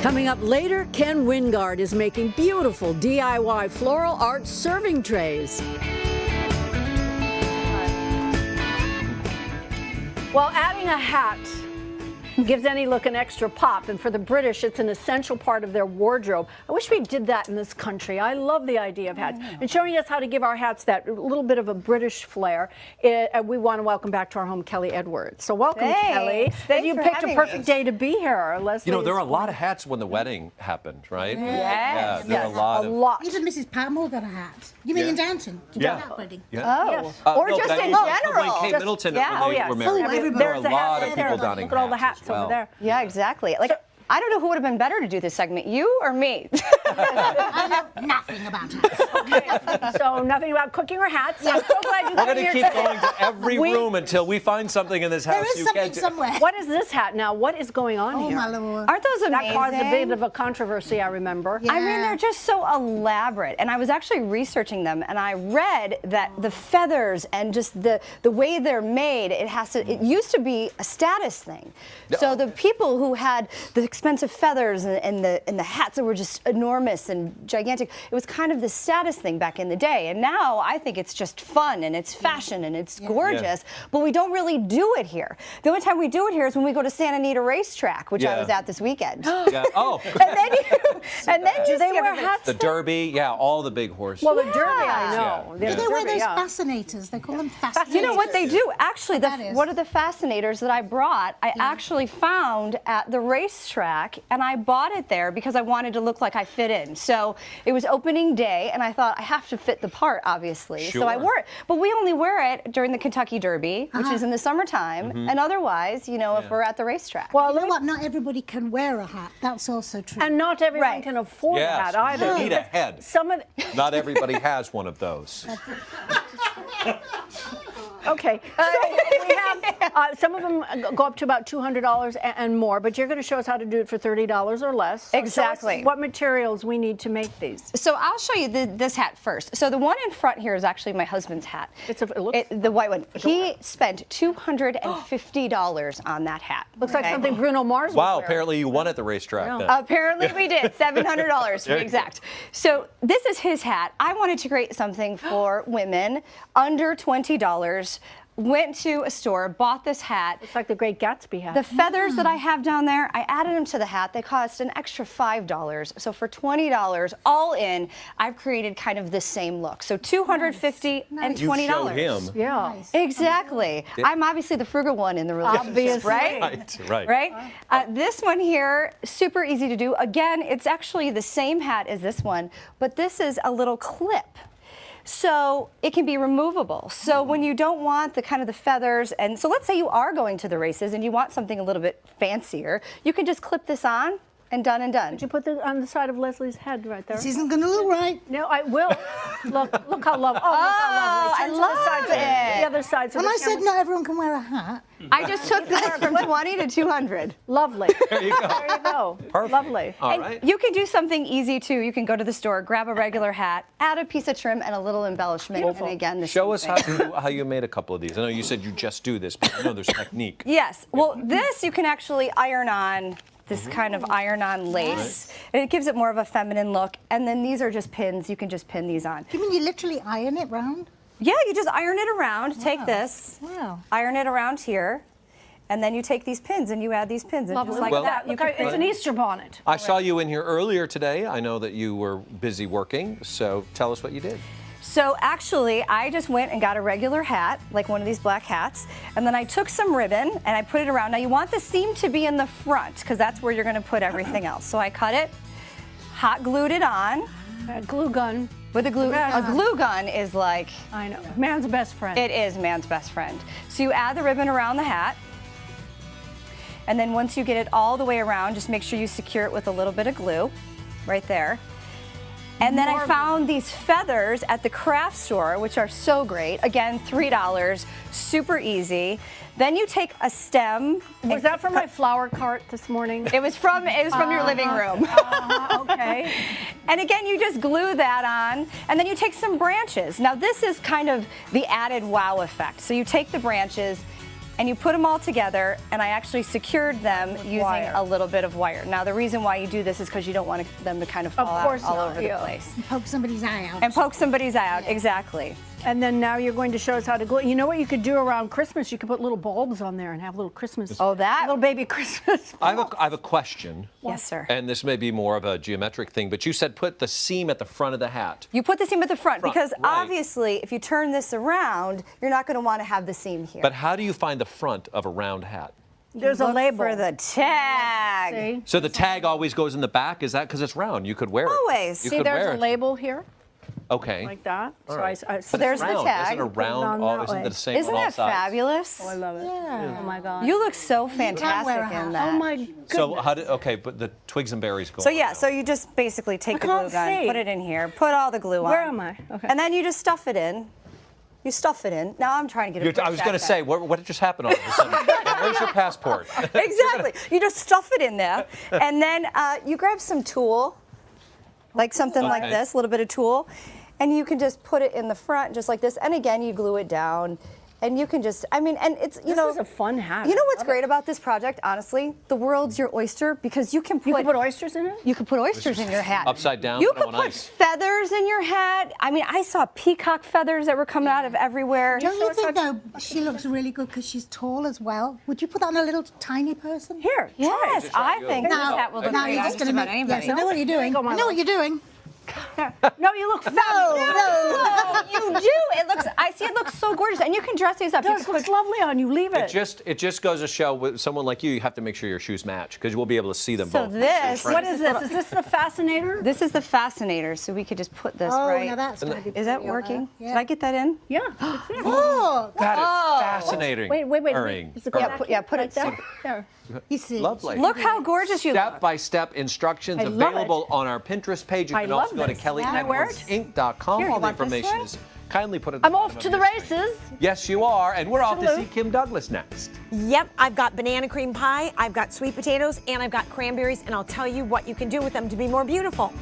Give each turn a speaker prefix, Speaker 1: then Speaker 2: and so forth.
Speaker 1: Coming up later, Ken Wingard is making beautiful DIY floral art serving trays. Well, adding a hat gives any look an extra pop, and for the British, it's an essential part of their wardrobe. I wish we did that in this country. I love the idea of hats. And showing us how to give our hats that little bit of a British flair, we want to welcome back to our home Kelly Edwards. So welcome, Kelly.
Speaker 2: Thanks
Speaker 1: you
Speaker 2: for
Speaker 1: picked a
Speaker 2: having
Speaker 1: perfect
Speaker 2: me.
Speaker 1: day to be here, Leslie.
Speaker 3: You know, there are a lot of hats when the wedding happened, right?
Speaker 2: Yes.
Speaker 3: Yeah, there are a lot.
Speaker 4: Even Mrs. Patmore got a hat. You mean in Downton? Did you get a hat wedding?
Speaker 3: Yeah.
Speaker 2: Oh, or
Speaker 3: no,
Speaker 2: just
Speaker 3: but
Speaker 2: in
Speaker 3: when
Speaker 2: general.
Speaker 3: Kate Middleton,
Speaker 2: Yeah.
Speaker 3: when they were married, there were a
Speaker 1: There's a
Speaker 3: lot
Speaker 1: hat
Speaker 3: of
Speaker 1: there.
Speaker 3: people donning
Speaker 1: Look at all the hats
Speaker 3: as well.
Speaker 1: over there.
Speaker 2: Yeah, exactly. Like, I don't know who would have been better to do this segment, you or me?
Speaker 4: I know nothing about hats.
Speaker 1: Okay. So nothing about cooking or hats. I'm so glad you
Speaker 3: We're
Speaker 1: came
Speaker 3: going to
Speaker 1: here
Speaker 3: keep
Speaker 1: today.
Speaker 3: going to every room until we find something in this house
Speaker 4: There is
Speaker 3: you
Speaker 4: something
Speaker 3: can't do.
Speaker 4: somewhere.
Speaker 1: What is this hat now? What is going on
Speaker 4: Oh,
Speaker 1: here?
Speaker 4: my Lord.
Speaker 2: Aren't those amazing?
Speaker 1: That caused a bit of a controversy, I remember.
Speaker 4: Yeah.
Speaker 2: I mean, they're just so elaborate. And I was actually researching them, and I read that the feathers and just the way they're made, it used to be a status thing. So the people who had the expensive feathers and the hats that were just enormous and gigantic, it was kind of the status thing back in the day. And now I think it's just fun and it's fashion and it's gorgeous, but we don't really do it here. The only time we do it here is when we go to Santa Anita Racetrack, which I was at this weekend.
Speaker 3: Yeah. Oh,
Speaker 2: and then
Speaker 1: Do they wear
Speaker 2: everybody-
Speaker 1: hats?
Speaker 3: the Derby, all the big horses.
Speaker 1: Well, the Derby, I know.
Speaker 3: Yeah.
Speaker 1: The
Speaker 4: They wear
Speaker 1: Derby,
Speaker 4: those
Speaker 1: yeah.
Speaker 4: fascinators. They call them fascinators.
Speaker 2: You know what they do? Actually,
Speaker 4: That is.
Speaker 2: one of the fascinators that I brought, I actually found at the racetrack, and I bought it there because I wanted to look like I fit in. So it was opening day, and I thought I have to fit the part, obviously. So I
Speaker 3: Sure.
Speaker 2: wore it. But we only wear it during the Kentucky Derby, which is in the summertime,
Speaker 3: Mm-hmm.
Speaker 2: and otherwise, if we're at the racetrack.
Speaker 1: Well,
Speaker 4: You know what? Not everybody can wear a hat. That's also true.
Speaker 1: and not everyone
Speaker 2: Right.
Speaker 1: can afford
Speaker 3: Yes,
Speaker 1: that either.
Speaker 3: you need a
Speaker 1: because
Speaker 3: head.
Speaker 1: Some of
Speaker 3: Not everybody has one of those.
Speaker 1: Okay, so we have some of them go up to about $200 and more, but you're going to show us how to do it for $30 or less. So show us
Speaker 2: Exactly.
Speaker 1: what materials we need to make these.
Speaker 2: So I'll show you this hat first. So the one in front here is actually my husband's hat.
Speaker 1: It looks
Speaker 2: The white one. He spent $250 on that hat.
Speaker 1: looks like something Bruno Mars would
Speaker 3: Wow,
Speaker 1: wear.
Speaker 3: apparently you won at the racetrack then.
Speaker 2: Apparently we did, $700 to be exact. So this is his hat. I wanted to create something for women under $20. Went to a store, bought this hat.
Speaker 1: It's like the Great Gatsby hat.
Speaker 2: The feathers that I have down there, I added them to the hat. They cost an extra $5. So for $20, all in, I've created kind of the same look. So $250 and
Speaker 3: You
Speaker 2: $20.
Speaker 3: showed him.
Speaker 1: yeah.
Speaker 2: Exactly. I'm obviously the frugal one in the relationship,
Speaker 1: Obviously.
Speaker 2: right?
Speaker 3: Right.
Speaker 2: Right? This one here, super easy to do. Again, it's actually the same hat as this one, but this is a little clip. So it can be removable. So when you don't want the kind of the feathers, and so let's say you are going to the races and you want something a little bit fancier, you can just clip this on and done and done.
Speaker 1: Did you put this on the side of Leslie's head right there?
Speaker 4: This isn't going to look right.
Speaker 1: No, I will. Look how lovely. Oh, look how lovely.
Speaker 2: I
Speaker 1: Turn to
Speaker 2: love
Speaker 1: the sides of
Speaker 2: it.
Speaker 1: The other side. So
Speaker 4: And
Speaker 1: the
Speaker 4: I said
Speaker 1: camera-
Speaker 4: not everyone can wear a hat.
Speaker 2: I just took this from 20 to 200.
Speaker 1: Lovely.
Speaker 3: There you go.
Speaker 1: There you go.
Speaker 3: Perfect.
Speaker 1: Lovely.
Speaker 3: All
Speaker 2: And
Speaker 3: right.
Speaker 2: you can do something easy too. You can go to the store, grab a regular hat, add a piece of trim and a little embellishment.
Speaker 1: Beautiful.
Speaker 2: And again, the
Speaker 3: Show
Speaker 2: same
Speaker 3: us
Speaker 2: thing.
Speaker 3: how you made a couple of these. I know you said you just do this, but I know there's technique.
Speaker 2: Yes. Well, this you can actually iron on. This kind of iron-on lace, and it gives it more of a feminine look. And then these are just pins. You can just pin these on.
Speaker 4: You mean you literally iron it round?
Speaker 2: Yeah, you just iron it around. Take this,
Speaker 4: Wow.
Speaker 2: iron it around here, and then you take these pins and you add these pins, and
Speaker 1: Lovely.
Speaker 2: just like
Speaker 3: Well-
Speaker 2: that, you
Speaker 1: Look,
Speaker 2: can
Speaker 1: it's an Easter bonnet.
Speaker 3: I saw you in here earlier today. I know that you were busy working, so tell us what you did.
Speaker 2: So actually, I just went and got a regular hat, like one of these black hats, and then I took some ribbon and I put it around. Now you want the seam to be in the front because that's where you're going to put everything else. So I cut it, hot glued it on
Speaker 1: Glue gun.
Speaker 2: with a glue. A glue gun is like,
Speaker 1: I know. Man's best friend.
Speaker 2: it is man's best friend. So you add the ribbon around the hat, and then once you get it all the way around, just make sure you secure it with a little bit of glue right there. And then I found these feathers at the craft store, which are so great. Again, $3, super easy. Then you take a stem.
Speaker 1: Was that from my flower cart this morning?
Speaker 2: It was from your living room.
Speaker 1: Okay.
Speaker 2: And again, you just glue that on, and then you take some branches. Now this is kind of the added wow effect. So you take the branches and you put them all together, and I actually secured them using
Speaker 1: wire.
Speaker 2: a little bit of wire. Now, the reason why you do this is because you don't want them to kind of fall out all over the place.
Speaker 4: Poke somebody's eye out.
Speaker 2: And poke somebody's eye out, exactly.
Speaker 1: And then now you're going to show us how to glue. You know what you could do around Christmas? You could put little bulbs on there and have little Christmas.
Speaker 2: Oh, that?
Speaker 1: Little baby Christmas.
Speaker 3: I have a question.
Speaker 2: Yes, sir.
Speaker 3: And this may be more of a geometric thing, but you said put the seam at the front of the hat.
Speaker 2: You put the seam at the front because
Speaker 3: right.
Speaker 2: obviously if you turn this around, you're not going to want to have the seam here.
Speaker 3: But how do you find the front of a round hat?
Speaker 1: There's a
Speaker 2: Look
Speaker 1: label.
Speaker 2: for the tag.
Speaker 1: See?
Speaker 3: So the tag always goes in the back? Is that because it's round? You could wear it.
Speaker 2: Always.
Speaker 3: You
Speaker 1: See,
Speaker 3: could
Speaker 1: there's
Speaker 3: wear
Speaker 1: a
Speaker 3: it.
Speaker 1: label here,
Speaker 3: Okay.
Speaker 1: like that.
Speaker 3: All
Speaker 1: So
Speaker 3: right.
Speaker 1: I
Speaker 2: So there's the
Speaker 3: round.
Speaker 2: tag.
Speaker 3: Isn't a round?
Speaker 1: on
Speaker 3: Oh,
Speaker 1: that
Speaker 3: isn't
Speaker 1: way.
Speaker 3: it the same
Speaker 2: Isn't
Speaker 3: on all
Speaker 2: that
Speaker 3: sides?
Speaker 2: fabulous?
Speaker 1: Oh, I love it.
Speaker 4: Yeah.
Speaker 1: Oh my God.
Speaker 2: You look so
Speaker 4: wear a
Speaker 2: fantastic
Speaker 4: hat.
Speaker 2: in that.
Speaker 1: Oh my goodness.
Speaker 3: So how did? Okay, but the twigs and berries go.
Speaker 2: So
Speaker 3: on
Speaker 2: yeah,
Speaker 3: now.
Speaker 2: so you just basically take the
Speaker 1: can't
Speaker 2: glue gun,
Speaker 1: see.
Speaker 2: put it in here, put all the glue on.
Speaker 1: Where am I? Okay.
Speaker 2: And then you just stuff it in. You stuff it in. Now I'm trying to get it.
Speaker 3: I was going to say, what just happened all of a sudden? Where's your passport?
Speaker 2: Exactly. You just stuff it in there, and then you grab some tulle, like something like
Speaker 3: Okay.
Speaker 2: this, a little bit of tulle, and you can just put it in the front just like this. And again, you glue it down, and you can just, I mean, and it's, you
Speaker 1: This
Speaker 2: know.
Speaker 1: is a fun hat.
Speaker 2: You know
Speaker 1: I
Speaker 2: what's
Speaker 1: love
Speaker 2: great about this project, honestly? The world's your oyster because you can put.
Speaker 1: You can put oysters in it?
Speaker 2: You could put oysters in your hat.
Speaker 3: Upside down,
Speaker 2: You
Speaker 3: put 'em
Speaker 2: could
Speaker 3: on
Speaker 2: put
Speaker 3: ice.
Speaker 2: feathers in your hat. I mean, I saw peacock feathers that were coming out of everywhere.
Speaker 4: Don't you think, though, she looks really good because she's tall as well? Would you put that on a little tiny person?
Speaker 1: Here.
Speaker 2: Yes, I think this
Speaker 4: Now,
Speaker 2: hat will look
Speaker 4: now
Speaker 2: great
Speaker 4: you're
Speaker 2: on
Speaker 4: just
Speaker 2: just
Speaker 4: going to
Speaker 2: about
Speaker 4: make.
Speaker 2: anybody.
Speaker 4: Yes, I know what you're doing.
Speaker 1: go, my
Speaker 4: I know
Speaker 1: love.
Speaker 4: what you're doing.
Speaker 1: No, you look fabulous.
Speaker 2: No, you do. It looks. I see. It looks so gorgeous, and you can dress these up. You
Speaker 1: This
Speaker 2: can
Speaker 1: looks
Speaker 2: put-
Speaker 1: lovely on you. Leave it.
Speaker 3: It just goes to show with someone like you have to make sure your shoes match because we'll be able to see them
Speaker 2: So
Speaker 3: both.
Speaker 2: this.
Speaker 1: What is this? Is this the Fascinator?
Speaker 2: This is the Fascinator, so we could just put this
Speaker 4: Oh,
Speaker 2: right.
Speaker 4: now that's going to be
Speaker 2: Is that
Speaker 4: pretty on
Speaker 2: working?
Speaker 4: there.
Speaker 2: Did I get that in?
Speaker 1: Yeah, it's there.
Speaker 4: Oh,
Speaker 3: That is fascinating.
Speaker 1: Wait.
Speaker 3: Earring.
Speaker 1: Is it going
Speaker 2: Yeah,
Speaker 1: back
Speaker 2: put-
Speaker 1: here?
Speaker 2: yeah, put
Speaker 1: Right
Speaker 2: it
Speaker 1: there. There.
Speaker 4: you see.
Speaker 3: Lovely.
Speaker 2: Look how gorgeous you look.
Speaker 3: Step-by-step instructions
Speaker 1: I love
Speaker 3: available on our Pinterest page. You
Speaker 1: I
Speaker 3: can
Speaker 1: love
Speaker 3: also go to
Speaker 1: this. Can I wear it?
Speaker 3: kellynetworksinc.com.
Speaker 1: Here, you
Speaker 3: All the
Speaker 1: want this
Speaker 3: information
Speaker 1: one?
Speaker 3: is kindly put at
Speaker 1: I'm
Speaker 3: the
Speaker 1: off
Speaker 3: bottom
Speaker 1: to
Speaker 3: of
Speaker 1: the
Speaker 3: your screen.
Speaker 1: races.
Speaker 3: Yes, you are. And we're off to
Speaker 1: Toodaloo.
Speaker 3: see Kim Douglas next.
Speaker 5: Yep, I've got banana cream pie, I've got sweet potatoes, and I've got cranberries, and I'll tell you what you can do with them to be more beautiful.